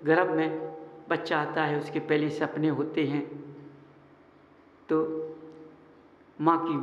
गर्भ में बच्चा आता है, उसके पहले सपने होते हैं, तो माँ की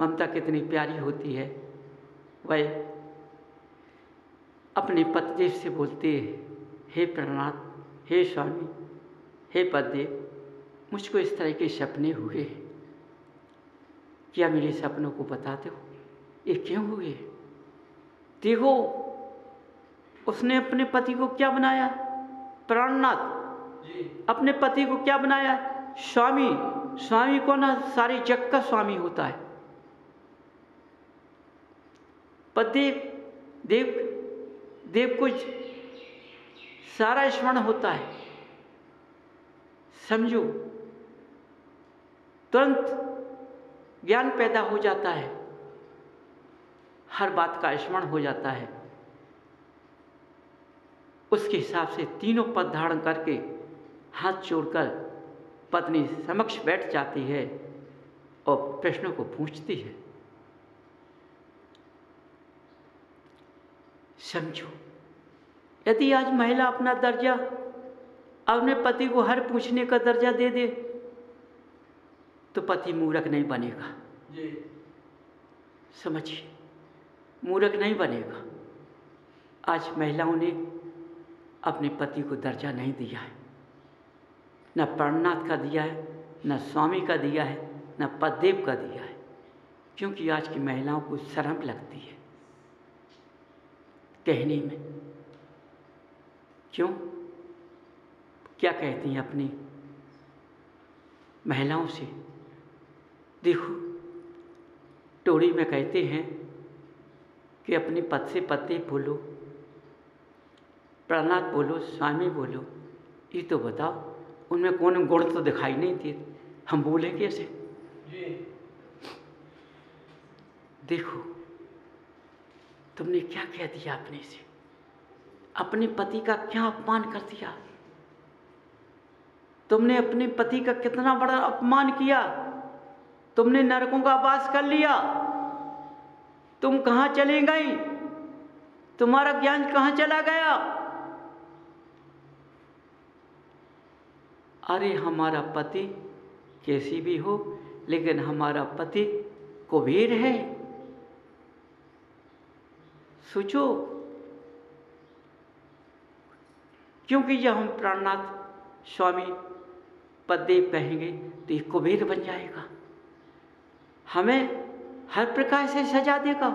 ममता कितनी प्यारी होती है। वह अपने पतिदेव से बोलते हैं, हे प्राणनाथ, हे स्वामी, हे पतिदेव, मुझको इस तरह के सपने हुए हैं, क्या मेरे सपनों को बताते हो, ये क्यों हुए? देखो उसने अपने पति को क्या बनाया, प्राणनाथ अपने पति को क्या बनाया, स्वामी। स्वामी को ना सारे जग का स्वामी होता है। पति देव देव को सारा स्मरण होता है, समझो, तुरंत ज्ञान पैदा हो जाता है, हर बात का स्मरण हो जाता है। उसके हिसाब से तीनों पद धारण करके हाथ जोड़कर पत्नी समक्ष बैठ जाती है और प्रश्नों को पूछती है। समझो, यदि आज महिला अपना दर्जा अपने पति को हर पूछने का दर्जा दे दे तो पति मूर्ख नहीं बनेगा। समझिए, मूर्ख नहीं बनेगा। आज महिलाओं ने अपने पति को दर्जा नहीं दिया है, न प्राणनाथ का दिया है, न स्वामी का दिया है, न पतिदेव का दिया है, क्योंकि आज की महिलाओं को शर्म लगती है कहने में। क्यों? क्या कहती हैं अपनी महिलाओं से? देखो, टोड़ी में कहते हैं कि अपने पद से पति बोलो, प्राणनाथ बोलो, स्वामी बोलो, ये तो बताओ, उनमें कौन गुण तो दिखाई नहीं देते, हम बोले कैसे? देखो, तुमने क्या कह दिया अपने से, अपने पति का क्या अपमान कर दिया, तुमने अपने पति का कितना बड़ा अपमान किया, तुमने नरकों का वास कर लिया, तुम कहाँ चले गई, तुम्हारा ज्ञान कहाँ चला गया? अरे हमारा पति कैसी भी हो, लेकिन हमारा पति कुबेर है। सोचो, क्योंकि जब हम प्राणनाथ, स्वामी, पतिदेव कहेंगे तो ये कुबेर बन जाएगा, हमें हर प्रकार से सजा देगा।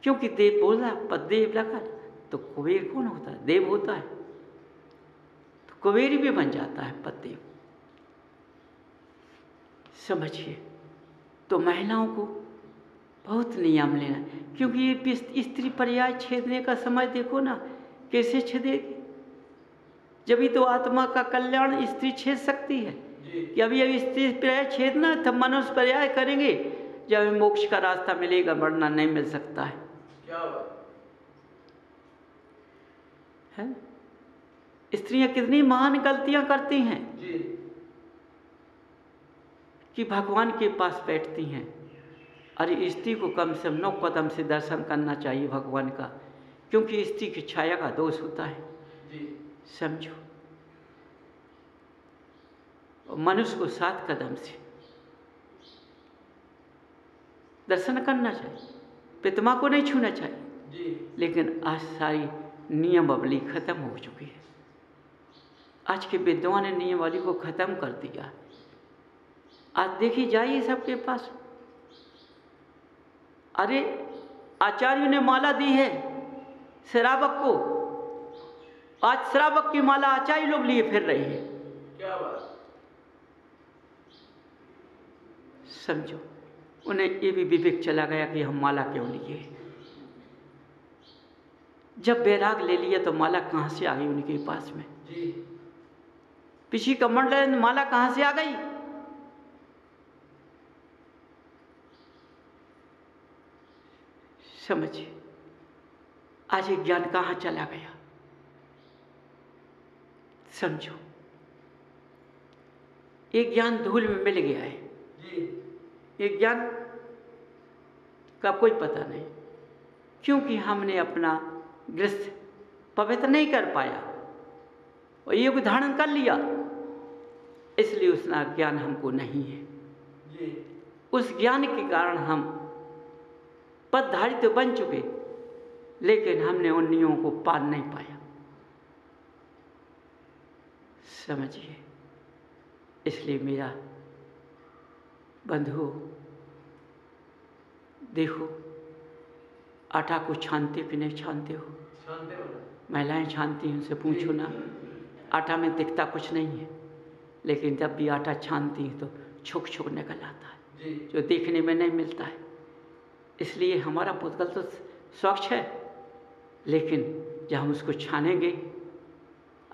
क्योंकि देव बोला, पतिदेव लगा, तो कुबेर कौन होता है? देव होता है, तो कुबेर भी बन जाता है पतिदेव। समझिए, तो महिलाओं को बहुत नियम लेना है, क्योंकि ये स्त्री पर्याय छेदने का समय देखो ना, कैसे छेदेगी? जब ही तो आत्मा का कल्याण स्त्री छेद सकती है कि अभी स्त्री पर्याय छेदना, तब मनुष्य पर्याय करेंगे, जब मोक्ष का रास्ता मिलेगा, वरना नहीं मिल सकता है। क्या है? स्त्रियां कितनी महान गलतियां करती हैं कि भगवान के पास बैठती हैं। अरे स्त्री को कम से कम 9 कदम से दर्शन करना चाहिए भगवान का, क्योंकि स्त्री की छाया का दोष होता है। समझो, और मनुष्य को 7 कदम से दर्शन करना चाहिए, पितामह को नहीं छूना चाहिए। लेकिन आज सारी नियमावली खत्म हो चुकी है। आज के विद्वान ने नियमावली को खत्म कर दिया। आज देखी जाइए सबके पास, अरे आचार्यों ने माला दी है श्रावक को, आज श्रावक की माला आचार्य लोग लिए फिर रहे हैं। क्या बात? समझो, उन्हें ये भी विवेक चला गया कि हम माला क्यों लिए। जब बैराग ले लिया तो माला कहाँ से आ गई उनके पास में? पिछी कमंडल में माला कहाँ से आ गई? समझिए, आज एक ज्ञान कहाँ चला गया? समझो, एक ज्ञान धूल में मिल गया है, एक ज्ञान का कोई पता नहीं, क्योंकि हमने अपना गृहस्थ पवित्र नहीं कर पाया और योग धारण कर लिया, इसलिए उसका ज्ञान हमको नहीं है। उस ज्ञान के कारण हम पदधारी तो बन चुके, लेकिन हमने उन नियमों को पार नहीं पाया। समझिए, इसलिए मेरा बंधु, देखो आटा को छानते कि नहीं छानते हो? महिलाएं छानती हैं, उनसे पूछो ना। आटा में दिखता कुछ नहीं है, लेकिन जब भी आटा छानती हैं तो छुक छुक निकल आता है, जो देखने में नहीं मिलता है। इसलिए हमारा पुतगल तो स्वच्छ है, लेकिन जब हम उसको छानेंगे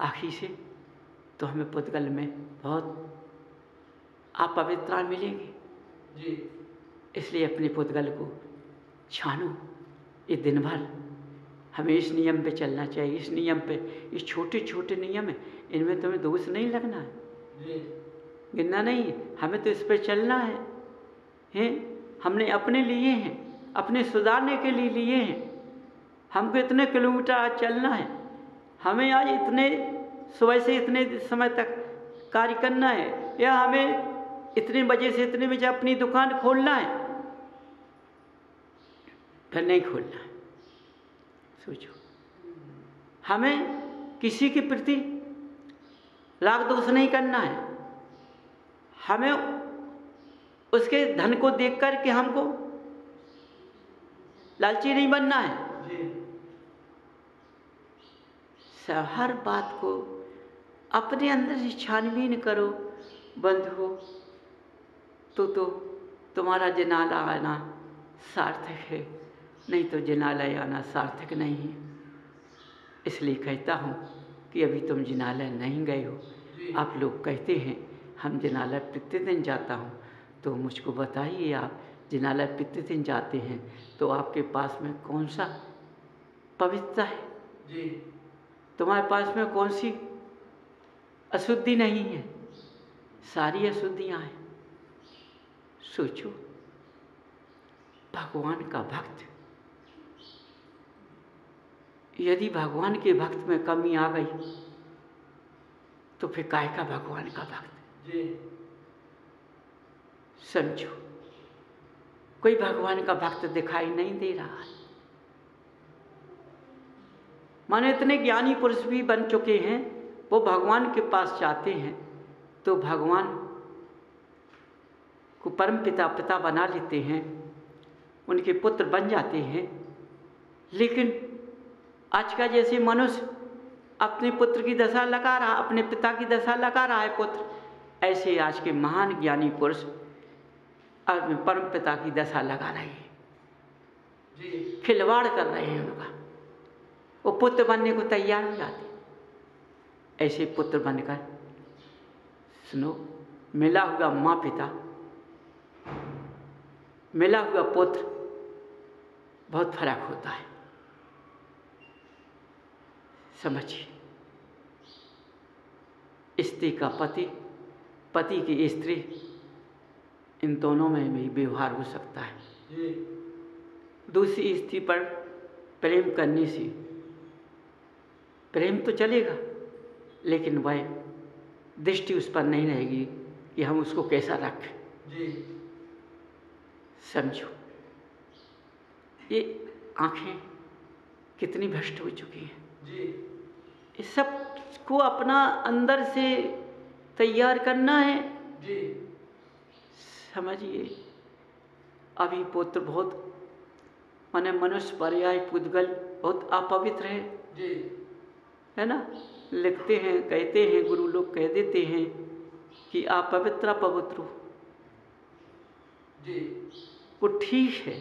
आँखी से तो हमें पुतगल में बहुत अपवित्रता मिलेगी। इसलिए अपने पुतगल को छानो। ये दिन भर हमें इस नियम पे चलना चाहिए। इस नियम पे, इस छोटे छोटे नियम है, इनमें तुम्हें दोष नहीं लगना है, गिनना नहीं है, हमें तो इस पे चलना है। हमने अपने लिए हैं, अपने सुधारने के लिए लिए हैं। हमको इतने किलोमीटर आज चलना है, हमें आज इतने सुबह से इतने समय तक कार्य करना है, या हमें इतने बजे से इतने बजे अपनी दुकान खोलना है, फिर नहीं खोलना है। सोचो, हमें किसी के प्रति राग दोष नहीं करना है, हमें उसके धन को देख कर के हमको लालची नहीं बनना है। हर बात को अपने अंदर से छानबीन करो बंधु, तो तुम्हारा जिनाला आना सार्थक है, नहीं तो जिनालय आना सार्थक नहीं है। इसलिए कहता हूँ कि अभी तुम जिनालय नहीं गए हो। आप लोग कहते हैं हम जिनालय प्रतिदिन जाता हूँ, तो मुझको बताइए, आप जिनालय प्रतिदिन जाते हैं तो आपके पास में कौन सा पवित्रता है? तुम्हारे पास में कौन सी अशुद्धि नहीं है? सारी अशुद्धियाँ हैं। सोचो, भगवान का भक्त, यदि भगवान के भक्त में कमी आ गई तो फिर काय का भगवान का भक्त? समझो, कोई भगवान का भक्त दिखाई नहीं दे रहा है। माने इतने ज्ञानी पुरुष भी बन चुके हैं, वो भगवान के पास जाते हैं तो भगवान को परम पिता बना लेते हैं, उनके पुत्र बन जाते हैं। लेकिन आज का जैसे मनुष्य अपने पुत्र की दशा लगा रहा, अपने पिता की दशा लगा रहा है पुत्र, ऐसे आज के महान ज्ञानी पुरुष अपने परम पिता की दशा लगा रहे हैं, खिलवाड़ कर रहे हैं उनका। वो पुत्र बनने को तैयार हो जाते। ऐसे पुत्र बनकर सुनो, मिला हुआ माँ पिता, मिला हुआ पुत्र, बहुत फर्क होता है। समझिए, स्त्री का पति, पति की स्त्री, इन दोनों में भी व्यवहार हो सकता है। दूसरी स्त्री पर प्रेम करने से प्रेम तो चलेगा, लेकिन वह दृष्टि उस पर नहीं रहेगी कि हम उसको कैसा रखें। समझो, ये आँखें कितनी भ्रष्ट हो चुकी हैं। इस सब को अपना अंदर से तैयार करना है। समझिए, अभी पुत्र बहुत, माने मनुष्य पर्याय पुद्गल बहुत अपवित्र है ना। लिखते हैं, कहते हैं, गुरु लोग कह देते हैं कि आप पवित्र पवित्र हो। वो ठीक है,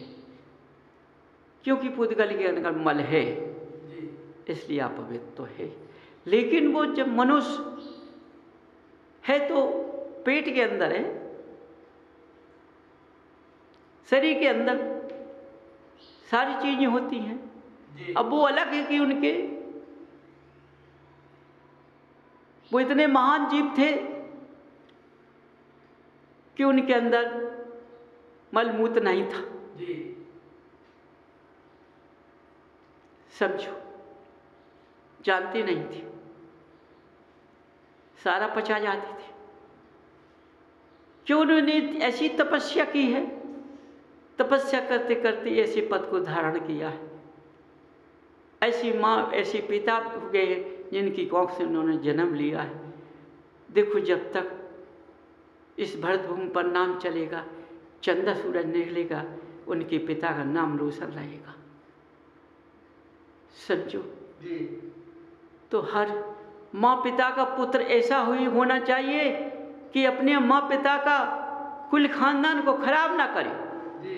क्योंकि पुद्गल के अंदर मल है, इसलिए आप पवित्र तो है। लेकिन वो जब मनुष्य है तो पेट के अंदर है, शरीर के अंदर सारी चीजें होती हैं। अब वो अलग है कि उनके, वो इतने महान जीव थे कि उनके अंदर मलमूत्र नहीं था। समझो, जानते नहीं थे, सारा पचा जाते थे। क्यों उन्होंने ऐसी तपस्या की है, तपस्या करते करते ऐसे पद को धारण किया है। ऐसी माँ ऐसे पिता हो गए हैं जिनकी कोख से उन्होंने जन्म लिया है। देखो जब तक इस भरतभूमि पर नाम चलेगा, चंदा सूरज निकलेगा, उनके पिता का नाम रोशन रहेगा। समझो जी। तो हर माँ पिता का पुत्र ऐसा होना चाहिए कि अपने माँ पिता का कुल खानदान को खराब ना करे। जी।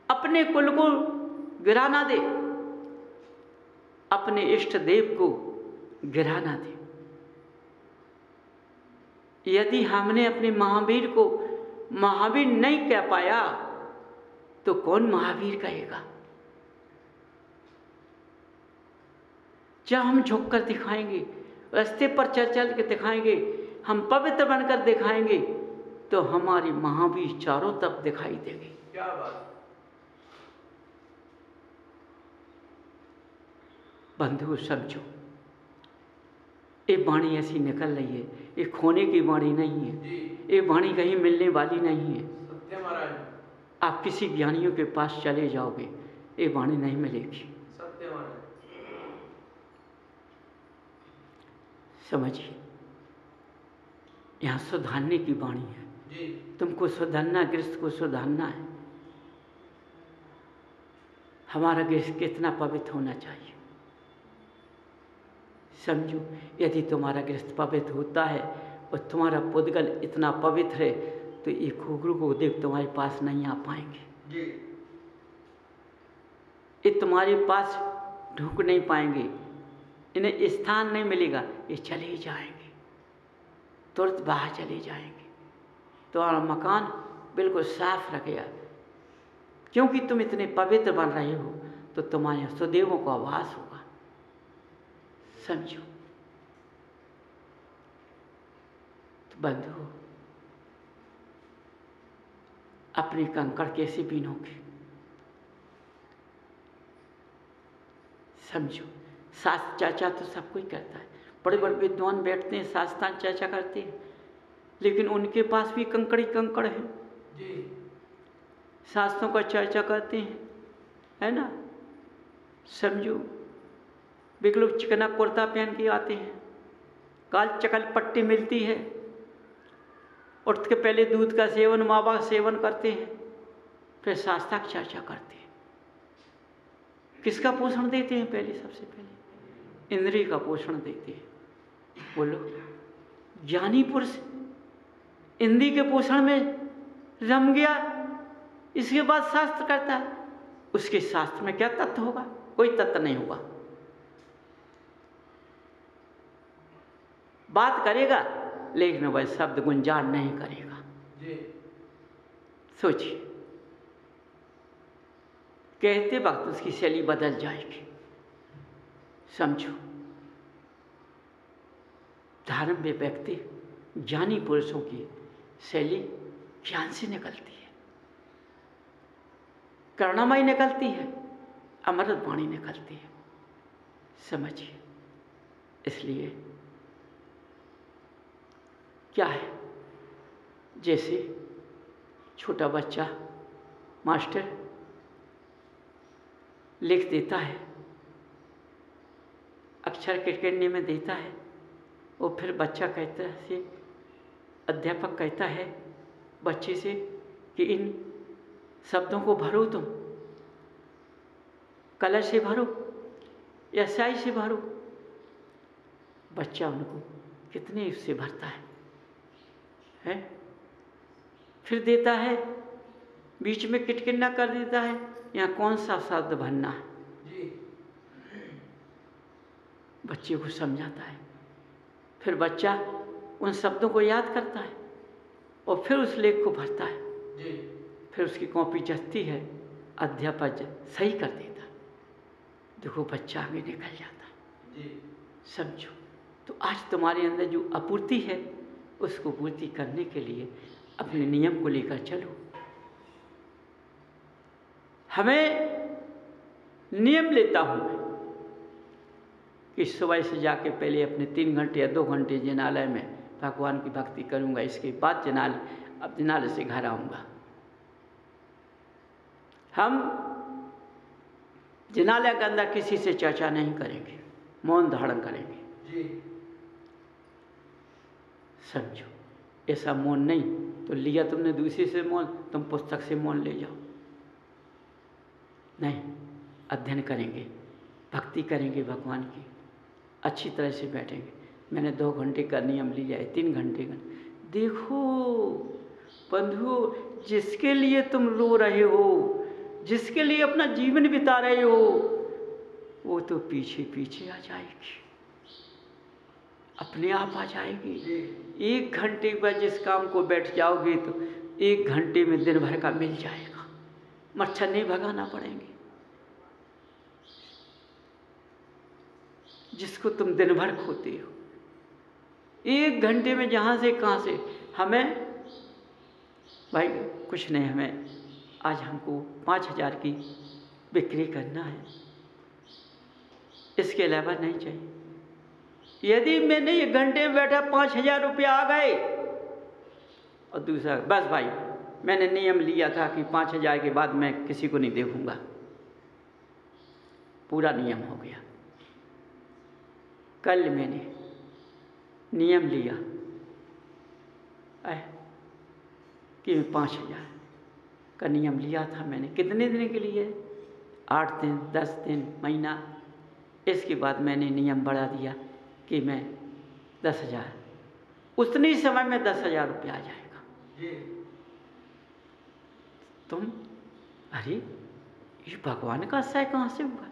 अपने कुल को गिरा ना दे, अपने इष्ट देव को गिरा ना दे। यदि हमने अपने महावीर को महावीर नहीं कह पाया तो कौन महावीर कहेगा? जब हम झुक कर दिखाएंगे, रास्ते पर चल चल के दिखाएंगे, हम पवित्र बनकर दिखाएंगे, तो हमारी महावीर चारों तरफ दिखाई देंगे। क्या बात। बंधु समझो, ये वाणी ऐसी निकल रही है, ये खोने की वाणी नहीं है, ये वाणी कहीं मिलने वाली नहीं है। सत्य महाराज। आप किसी ज्ञानियों के पास चले जाओगे, ये वाणी नहीं मिलेगी। सत्य महाराज। समझिए, यहाँ सुधारने की वाणी है जी। तुमको सुधारना, गृहस्थ को सुधारना है। हमारा गृहस्थ कितना पवित्र होना चाहिए। समझो, यदि तुम्हारा गृहस्थ पवित्र होता है और तुम्हारा पुद्गल इतना पवित्र है तो ये घुघरू को देख तुम्हारे पास नहीं आ पाएंगे जी। ये तुम्हारे पास ढुक नहीं पाएंगे, इन्हें स्थान नहीं मिलेगा, ये चले ही जाएंगे, तुरंत बाहर चले जाएंगे। तुम्हारा मकान बिल्कुल साफ रखेगा, क्योंकि तुम इतने पवित्र बन रहे हो तो तुम्हारे सुदेवों का आवास होगा। समझो तो बंधु, अपने कंकड़ कैसे बीनोगे? समझो, शास्त्र चर्चा तो सब कोई करता है, बड़े बड़े विद्वान बैठते हैं शास्त्रांत चर्चा करते हैं, लेकिन उनके पास भी कंकड़ ही कंकड़ है जी। शास्त्रों का चर्चा करते हैं, है ना। समझो, वे लोग चिकना कुर्ता पहन के आते हैं, काल चकल पट्टी मिलती है, उठ के पहले दूध का सेवन, मावा का सेवन करते हैं, फिर शास्त्र की चर्चा करते हैं। किसका पोषण देते हैं? पहले सबसे पहले इंद्रिय का पोषण देते हैं। बोलो, ज्ञानी पुरुष इंद्रिय के पोषण में रम गया, इसके बाद शास्त्र करता है, उसके शास्त्र में क्या तत्व होगा? कोई तत्व नहीं होगा। बात करेगा लेकिन वह शब्द गुंजार नहीं करेगा। सोचिए, कहते वक्त उसकी शैली बदल जाएगी। समझो, धर्म में व्यक्ति ज्ञानी पुरुषों की शैली ज्ञान से निकलती है, करुणामयी निकलती है, अमृत वाणी निकलती है। समझिए, इसलिए क्या है, जैसे छोटा बच्चा मास्टर लिख देता है, अक्षर किरकिरने में देता है, और फिर बच्चा कहता है, अध्यापक कहता है बच्चे से कि इन शब्दों को भरो, तुम कलर से भरो या स्याही से भरो। बच्चा उनको कितने उससे भरता है? फिर देता है, बीच में किटकिन्ना कर देता है, यहाँ कौन सा शब्द भरना है जी। बच्चे को समझाता है, फिर बच्चा उन शब्दों को याद करता है और फिर उस लेख को भरता है जी। फिर उसकी कॉपी जचती है, अध्यापक सही कर देता है, देखो बच्चा आगे निकल जाता है जी। समझो, तो आज तुम्हारे अंदर जो आपूर्ति है उसको पूर्ति करने के लिए अपने नियम को लेकर चलो। हमें नियम लेता हूँ मैं कि सुबह से जाके पहले अपने 3 घंटे या 2 घंटे जिनालय में भगवान की भक्ति करूँगा, इसके बाद जिनालय से घर आऊँगा। हम जिनालय के अंदर किसी से चर्चा नहीं करेंगे, मौन धारण करेंगे जी। समझो, ऐसा मौन नहीं तो लिया तुमने दूसरे से मौन, तुम पुस्तक से मौन ले जाओ। नहीं, अध्ययन करेंगे, भक्ति करेंगे भगवान की, अच्छी तरह से बैठेंगे। मैंने 2 घंटे का नियम लिया है, 3 घंटे का। देखो बंधुओं, जिसके लिए तुम रो रहे हो, जिसके लिए अपना जीवन बिता रहे हो, वो तो पीछे पीछे आ जाएगी, अपने आप आ जाएगी। 1 घंटे पर जिस काम को बैठ जाओगे तो 1 घंटे में दिन भर का मिल जाएगा, मच्छर नहीं भगाना पड़ेंगे। जिसको तुम दिन भर खोते हो, 1 घंटे में जहाँ से कहाँ से, हमें भाई कुछ नहीं, हमें आज हमको 5,000 की बिक्री करना है, इसके अलावा नहीं चाहिए। यदि मैंने 1 घंटे में बैठा 5,000 रुपया आ गए, और दूसरा बस भाई मैंने नियम लिया था कि 5,000 के बाद मैं किसी को नहीं देखूंगा, पूरा नियम हो गया। कल मैंने नियम लिया कि 5,000 का नियम लिया था मैंने, कितने दिन के लिए? 8 दिन, 10 दिन, महीना। इसके बाद मैंने नियम बढ़ा दिया कि मैं 10,000, उतनी समय में 10,000 रुपया आ जाएगा जी। तुम अरे ये भगवान का आशय कहाँ से हुआ?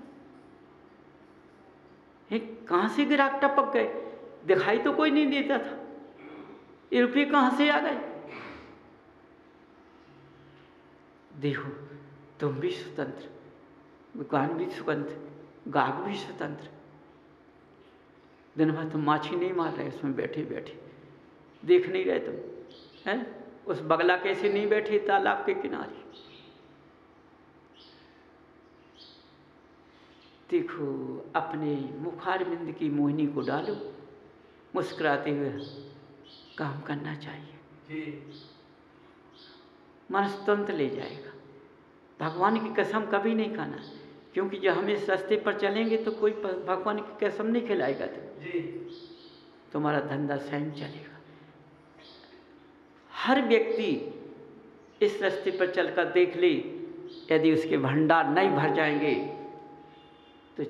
कहाँ से ग्राहक टपक गए? दिखाई तो कोई नहीं देता था, ये रुपये कहाँ से आ गए? देखो, तुम भी स्वतंत्र, भगवान भी स्वतंत्र, गाहक भी स्वतंत्र। दिन भर तुम माछी नहीं मार रहे उसमें बैठे बैठे, देख नहीं रहे तुम, हैं? उस बगला कैसे नहीं बैठे तालाब के किनारे। देखो, अपने मुखारविंद की मोहिनी को डालो, मुस्कुराते हुए काम करना चाहिए, मन स्वतंत्र ले जाएगा। भगवान की कसम कभी नहीं खाना, क्योंकि जब हम इस रास्ते पर चलेंगे तो कोई भगवान की कसम नहीं खिलाएगा तुम्हारा धंधा स्वयं चलेगा। हर व्यक्ति इस रास्ते पर चलकर देख ले, यदि उसके भंडार नहीं भर जाएंगे तो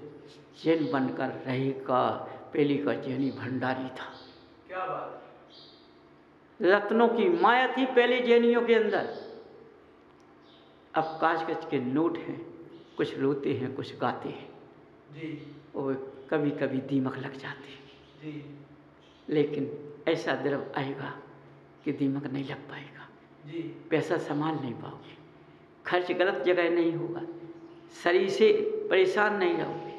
जैन बनकर रहेगा। पहले का जैनी भंडारी था, क्या बात, रत्नों की माया थी पहले जैनियों के अंदर। अब कागज के नोट हैं, कुछ रोते हैं कुछ गाते हैं जी, और कभी कभी दीमक लग जाते हैं जी। लेकिन ऐसा द्रव आएगा कि दीमक नहीं लग पाएगा जी। पैसा संभाल नहीं पाओगे, खर्च गलत जगह नहीं होगा, शरीर से परेशान नहीं रहोगे,